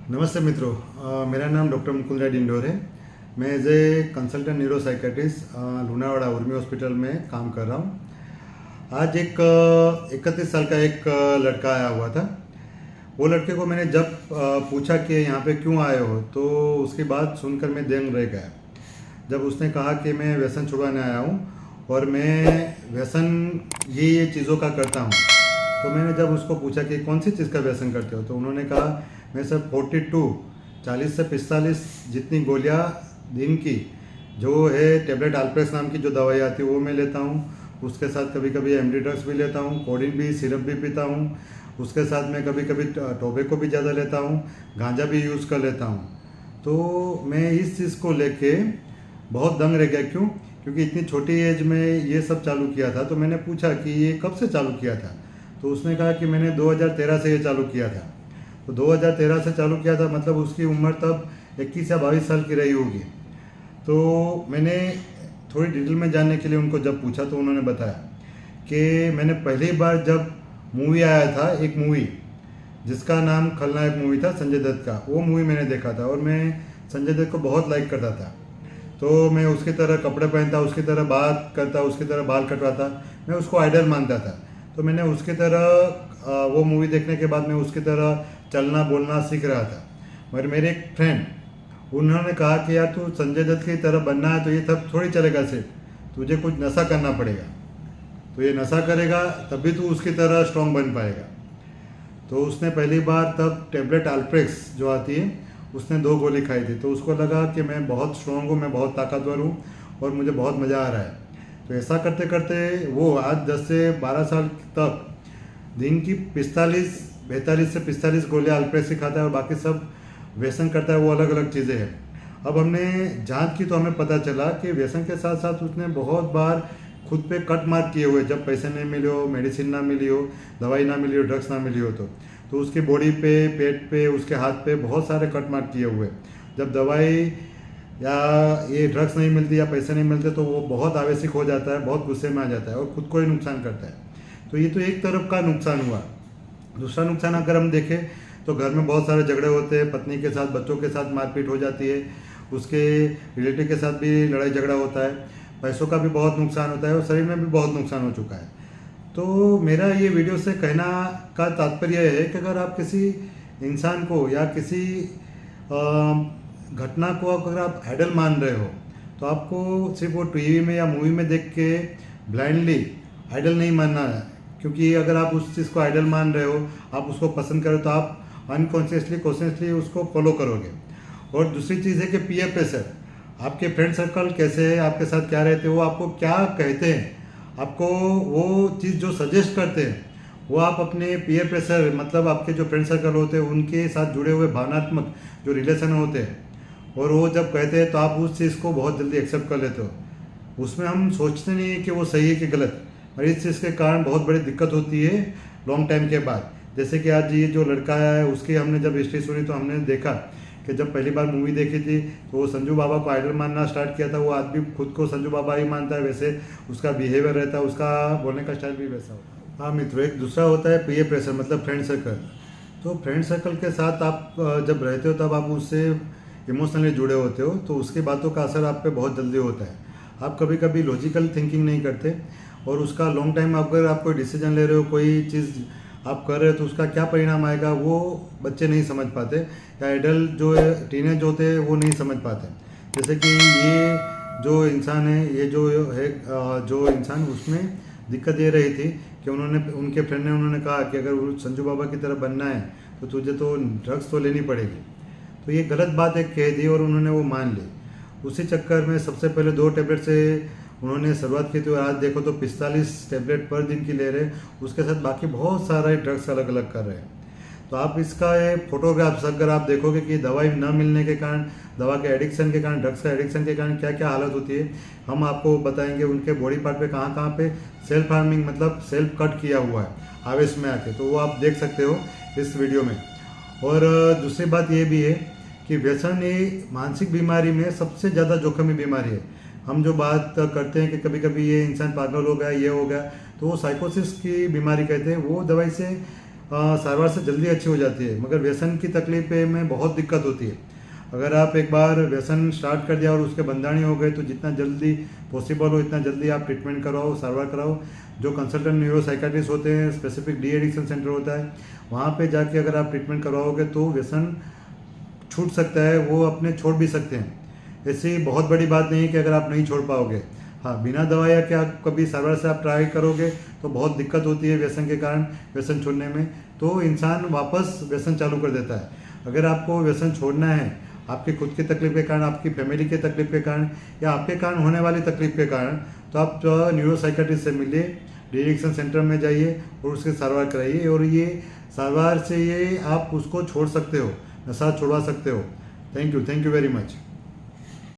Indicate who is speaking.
Speaker 1: नमस्ते मित्रों। मेरा नाम डॉक्टर मुकुंद राय डिंडोर है। मैं as a consultant neuro psychiatrist Lunawada Urmi hospital में काम कर रहा हूँ। आज एक 31 साल का एक लड़का आया हुआ था। वो लड़के को मैंने जब पूछा कि यहाँ पे क्यों आए हो, तो उसकी बात सुनकर मैं दंग रह गया। जब उसने कहा कि मैं व्यसन छुड़वाने आया हूँ और मैं व्यसन ये चीज़ों का करता हूँ, तो मैंने जब उसको पूछा कि कौन सी चीज़ का व्यसन करते हो, तो उन्होंने कहा मैं सर 40 से 45 जितनी गोलियाँ दिन की जो है टेबलेट अल्प्रेक्स नाम की जो दवाई आती है वो मैं लेता हूँ। उसके साथ कभी कभी एमडी ड्रग्स भी लेता हूँ, कोडिन भी, सिरप भी पीता हूँ। उसके साथ मैं कभी कभी टोबैको भी ज़्यादा लेता हूँ, गांजा भी यूज़ कर लेता हूँ। तो मैं इस चीज़ को लेके बहुत दंग रह गया। क्यों? क्योंकि इतनी छोटी एज में ये सब चालू किया था। तो मैंने पूछा कि ये कब से चालू किया था, तो उसने कहा कि मैंने 2013 से ये चालू किया था। तो 2013 से चालू किया था, मतलब उसकी उम्र तब 21 या 22 साल की रही होगी। तो मैंने थोड़ी डिटेल में जानने के लिए उनको जब पूछा, तो उन्होंने बताया कि मैंने पहली बार जब मूवी आया था, एक मूवी जिसका नाम खलनायक मूवी था, संजय दत्त का, वो मूवी मैंने देखा था और मैं संजय दत्त को बहुत लाइक करता था। तो मैं उसकी तरह कपड़े पहनता, उसकी तरह बात करता, उसकी तरह बाल कटवाता, मैं उसको आइडल मानता था। तो मैंने उसकी तरह वो मूवी देखने के बाद मैं उसकी तरह चलना बोलना सीख रहा था। मगर मेरे एक फ्रेंड, उन्होंने कहा कि यार तू संजय दत्त की तरह बनना है तो ये तब थोड़ी चलेगा, सिर्फ तुझे कुछ नशा करना पड़ेगा। तो ये नशा करेगा तभी तू उसकी तरह स्ट्रांग बन पाएगा। तो उसने पहली बार तब टेबलेट अल्प्रेक्स जो आती है, उसने 2 गोली खाई थी। तो उसको लगा कि मैं बहुत स्ट्रांग हूँ, मैं बहुत ताकतवर हूँ और मुझे बहुत मज़ा आ रहा है। तो ऐसा करते करते वो आज 10 से 12 साल तक दिन की 42 से 45 गोलियाँ अल्प्रेक्स की खाता है और बाकी सब व्यसन करता है, वो अलग अलग चीज़ें हैं। अब हमने जांच की तो हमें पता चला कि व्यसन के साथ साथ उसने बहुत बार खुद पे कट मार किए हुए, जब पैसे नहीं मिले हो, मेडिसिन ना मिली हो, दवाई ना मिली हो, ड्रग्स ना मिली हो, तो उसकी बॉडी पे, पेट पे, उसके हाथ पे बहुत सारे कट मार किए हुए। जब दवाई या ये ड्रग्स नहीं मिलती या पैसे नहीं मिलते तो वो बहुत आवेशिक हो जाता है, बहुत गुस्से में आ जाता है और खुद को ही नुकसान करता है। तो ये तो एक तरफ का नुकसान हुआ। दूसरा नुकसान अगर हम देखें तो घर में बहुत सारे झगड़े होते हैं, पत्नी के साथ, बच्चों के साथ मारपीट हो जाती है, उसके रिलेटिव के साथ भी लड़ाई झगड़ा होता है, पैसों का भी बहुत नुकसान होता है और शरीर में भी बहुत नुकसान हो चुका है। तो मेरा ये वीडियो से कहना का तात्पर्य है कि अगर आप किसी इंसान को या किसी घटना को अगर आप आइडल मान रहे हो, तो आपको सिर्फ वो टीवी में या मूवी में देख के ब्लाइंडली आइडल नहीं मानना है। क्योंकि अगर आप उस चीज़ को आइडल मान रहे हो, आप उसको पसंद करो, तो आप अनकॉन्शियसली कॉन्शियसली उसको फॉलो करोगे। और दूसरी चीज़ है कि पीयर प्रेशर, आपके फ्रेंड सर्कल कैसे है, आपके साथ क्या रहते हैं, वो आपको क्या कहते हैं, आपको वो चीज़ जो सजेस्ट करते हैं, वो आप अपने पीयर प्रेशर, मतलब आपके जो फ्रेंड सर्कल होते हैं उनके साथ जुड़े हुए भावनात्मक जो रिलेशन होते हैं, और वो जब कहते हैं तो आप उस चीज़ को बहुत जल्दी एक्सेप्ट कर लेते हो। उसमें हम सोचते नहीं है कि वो सही है कि गलत, और इस चीज़ के कारण बहुत बड़ी दिक्कत होती है लॉन्ग टाइम के बाद। जैसे कि आज ये जो लड़का है, उसकी हमने जब हिस्ट्री सुनी तो हमने देखा कि जब पहली बार मूवी देखी थी तो वो संजू बाबा को आइडल मानना स्टार्ट किया था। वो आदमी खुद को संजू बाबा ही मानता है, वैसे उसका बिहेवियर रहता है, उसका बोलने का स्टाइल भी वैसा होता है। हाँ मित्रों, एक दूसरा होता है पीयर प्रेशर, मतलब फ्रेंड सर्कल। तो फ्रेंड सर्कल के साथ आप जब रहते हो तब आप उससे इमोशनली जुड़े होते हो, तो उसकी बातों का असर आप पे बहुत जल्दी होता है। आप कभी कभी लॉजिकल थिंकिंग नहीं करते और उसका लॉन्ग टाइम अगर आप कोई डिसीजन ले रहे हो, कोई चीज़ आप कर रहे हो, तो उसका क्या परिणाम आएगा वो बच्चे नहीं समझ पाते, या एडल्ट जो है, टीनेज होते हैं, वो नहीं समझ पाते। जैसे कि ये जो इंसान है, ये जो है जो इंसान, उसमें दिक्कत ये रही थी कि उनके फ्रेंड ने उन्होंने कहा कि अगर संजू बाबा की तरह बनना है तो तुझे तो ड्रग्स तो लेनी पड़ेगी। तो ये गलत बात एक कह दी और उन्होंने वो मान ली। उसी चक्कर में सबसे पहले 2 टेबलेट से उन्होंने शुरुआत की थी और आज देखो तो 45 टेबलेट पर दिन की ले रहे, उसके साथ बाकी बहुत सारे ड्रग्स अलग अलग कर रहे हैं। तो आप इसका फोटोग्राफ्स अगर आप देखोगे कि दवाई न मिलने के कारण, दवा के एडिक्शन के कारण, ड्रग्स का एडिक्शन के कारण क्या क्या हालत होती है, हम आपको बताएंगे। उनके बॉडी पार्ट पे कहाँ कहाँ पे सेल्फ हार्मिंग, मतलब सेल्फ कट किया हुआ है आवेश में आके, तो वो आप देख सकते हो इस वीडियो में। और दूसरी बात ये भी है कि व्यसन ये मानसिक बीमारी में सबसे ज़्यादा जोखिमी बीमारी है। हम जो बात करते हैं कि कभी कभी ये इंसान पागल हो गया, ये हो गया, तो वो साइकोसिस की बीमारी कहते हैं। वो दवाई से सारवार से जल्दी अच्छी हो जाती है, मगर व्यसन की तकलीफ में बहुत दिक्कत होती है। अगर आप एक बार व्यसन स्टार्ट कर दिया और उसके बंधानी हो गए तो जितना जल्दी पॉसिबल हो इतना जल्दी आप ट्रीटमेंट करवाओ, सारवार कराओ। जो कंसल्टेंट न्यूरो साइकाट्रिस्ट होते हैं, स्पेसिफिक डी एडिक्शन सेंटर होता है, वहाँ पे जाके अगर आप ट्रीटमेंट करवाओगे तो व्यसन छूट सकता है, वो अपने छोड़ भी सकते हैं। ऐसी बहुत बड़ी बात नहीं है कि अगर आप नहीं छोड़ पाओगे। हाँ, बिना दवाइयाँ के आप कभी सारवार से आप ट्राई करोगे तो बहुत दिक्कत होती है व्यसन के कारण, व्यसन छोड़ने में, तो इंसान वापस व्यसन चालू कर देता है। अगर आपको व्यसन छोड़ना है, आपकी खुद की तकलीफ के कारण, आपकी फैमिली के तकलीफ के कारण या आपके कारण होने वाली तकलीफ के कारण, तो आप न्यूरो साइकाट्रिस्ट से मिलिए, डी एडिक्शन सेंटर में जाइए और उसके सारवार कराइए। और ये सारवार से ये आप उसको छोड़ सकते हो, नशा छुड़वा सकते हो। Thank you very much.